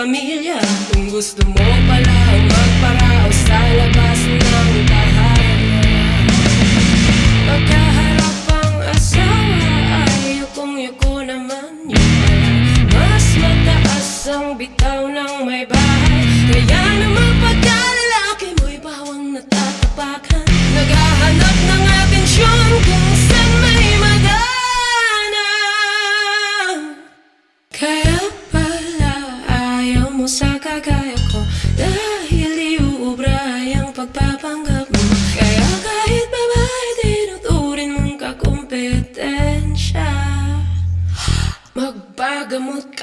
pamilya. Kung gusto mo palang magparaos sa labas ng tahanan, pagkaharap ang asawa ay yukong-yuko naman. Yung pala mas mataas ang bitaw ng may bahay. Kaya naman pagkalalaki mo'y bawang natatapakan, naghahanap ng atensyon kung saan may magana. Kaya pala ayaw mo sa kagaya ko, dahil iuubra ang pagpapanggap mo. Kaya kahit babae tinuturin mong kakumpetensya, magpagamot